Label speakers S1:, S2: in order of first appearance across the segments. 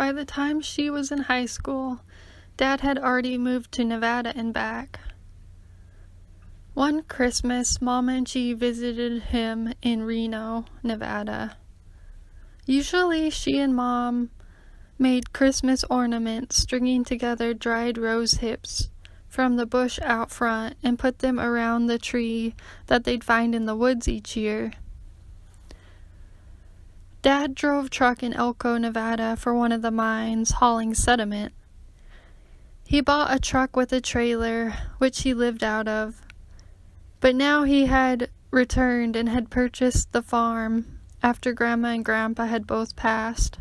S1: By the time she was in high school, Dad had already moved to Nevada and back. One Christmas, Mom and she visited him in Reno, Nevada. Usually, she and Mom made Christmas ornaments, stringing together dried rose hips from the bush out front and put them around the tree that they'd find in the woods each year. Dad drove truck in Elko, Nevada for one of the mines, hauling sediment. He bought a truck with a trailer, which he lived out of, but now he had returned and had purchased the farm after Grandma and Grandpa had both passed.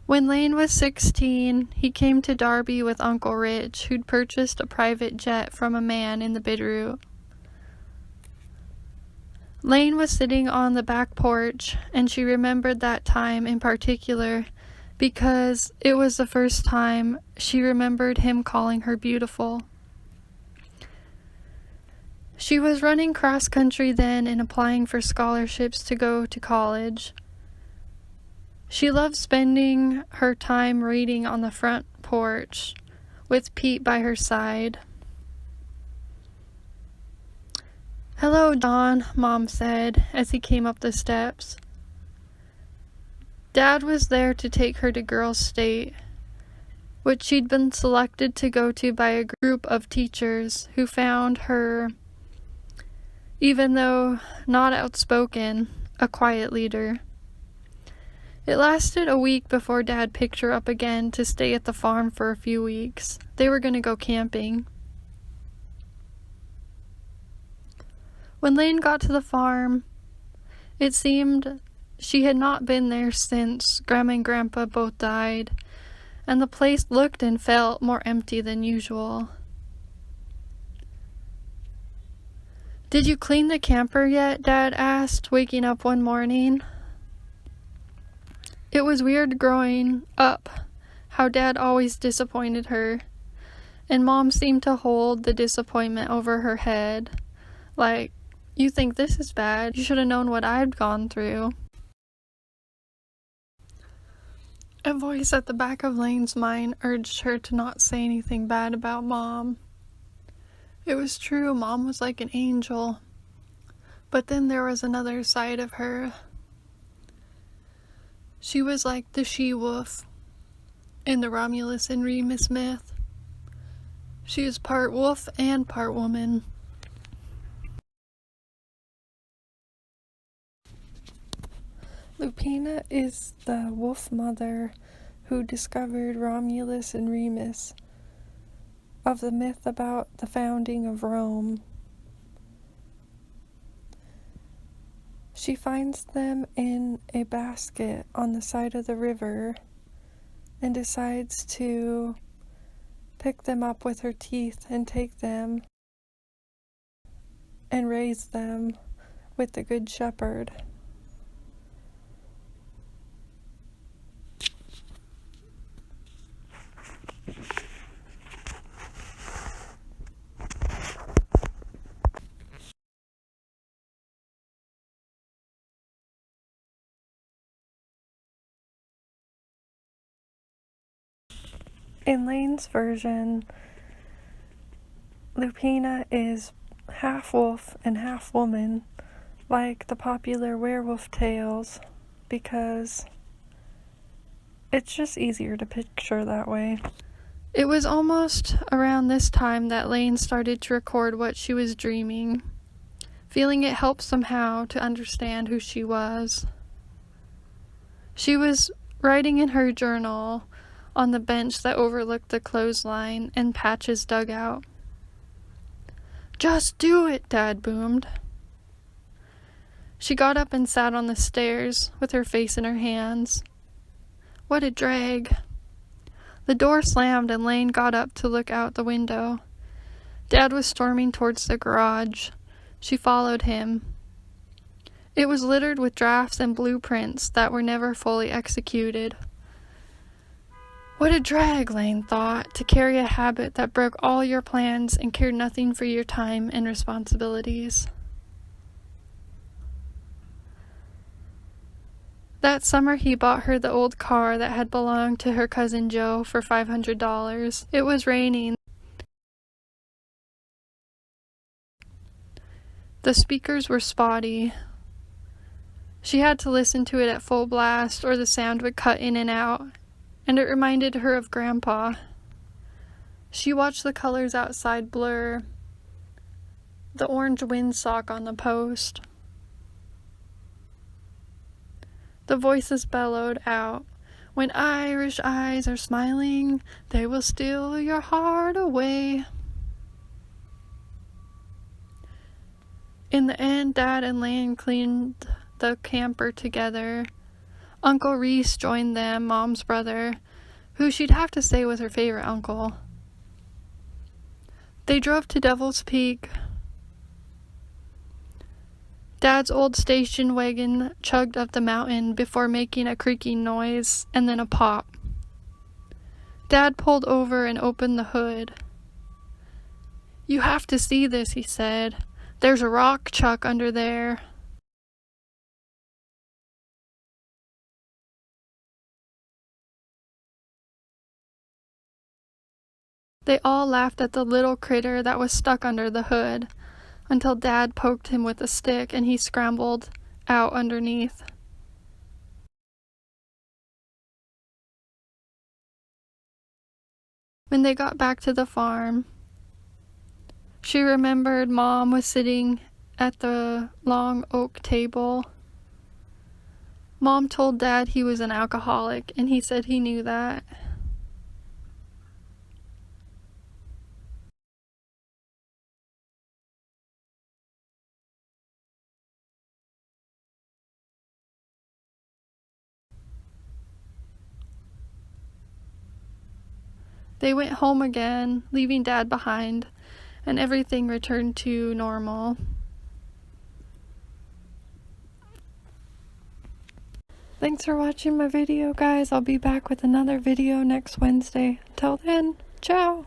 S1: When Laine was 16, he came to Darby with Uncle Rich, who'd purchased a private jet from a man in the Bitterroot. Laine was sitting on the back porch, and she remembered that time in particular because it was the first time she remembered him calling her beautiful. She was running cross country then and applying for scholarships to go to college. She loved spending her time reading on the front porch with Pete by her side. "Hello, John," Mom said as he came up the steps. Dad was there to take her to Girls' State, which she'd been selected to go to by a group of teachers who found her, even though not outspoken, a quiet leader. It lasted a week before Dad picked her up again to stay at the farm for a few weeks. They were going to go camping. When Laine got to the farm, it seemed she had not been there since Grandma and Grandpa both died, and the place looked and felt more empty than usual. "Did you clean the camper yet?" Dad asked, waking up one morning. It was weird growing up how Dad always disappointed her, and Mom seemed to hold the disappointment over her head, like, "You think this is bad? You should have known what I'd gone through." A voice at the back of Laine's mind urged her to not say anything bad about Mom. It was true, Mom was like an angel, but then there was another side of her. She was like the she-wolf in the Romulus and Remus myth. She was part wolf and part woman. Lupina is the wolf mother who discovered Romulus and Remus of the myth about the founding of Rome. She finds them in a basket on the side of the river and decides to pick them up with her teeth and take them and raise them with the Good Shepherd. In Laine's version, Lupina is half wolf and half woman, like the popular werewolf tales, because it's just easier to picture that way. It was almost around this time that Laine started to record what she was dreaming, feeling it helped somehow to understand who she was. She was writing in her journal on the bench that overlooked the clothesline and Patch's dugout. "Just do it," Dad boomed. She got up and sat on the stairs with her face in her hands. What a drag. The door slammed and Laine got up to look out the window. Dad was storming towards the garage. She followed him. It was littered with drafts and blueprints that were never fully executed. What a drag, Laine thought, to carry a habit that broke all your plans and cared nothing for your time and responsibilities. That summer he bought her the old car that had belonged to her cousin Joe for $500. It was raining. The speakers were spotty. She had to listen to it at full blast or the sound would cut in and out, and it reminded her of Grandpa. She watched the colors outside blur, the orange windsock on the post. The voices bellowed out, "When Irish eyes are smiling, they will steal your heart away." In the end, Dad and Laine cleaned the camper together. Uncle Reese joined them, Mom's brother, who she'd have to say was her favorite uncle. They drove to Devil's Peak. Dad's old station wagon chugged up the mountain before making a creaking noise and then a pop. Dad pulled over and opened the hood. "You have to see this," he said. "There's a rock chuck under there." They all laughed at the little critter that was stuck under the hood, until Dad poked him with a stick and he scrambled out underneath. When they got back to the farm, she remembered Mom was sitting at the long oak table. Mom told Dad he was an alcoholic, and he said he knew that. They went home again, leaving Dad behind, and everything returned to normal. Thanks for watching my video, guys. I'll be back with another video next Wednesday. Until then, ciao!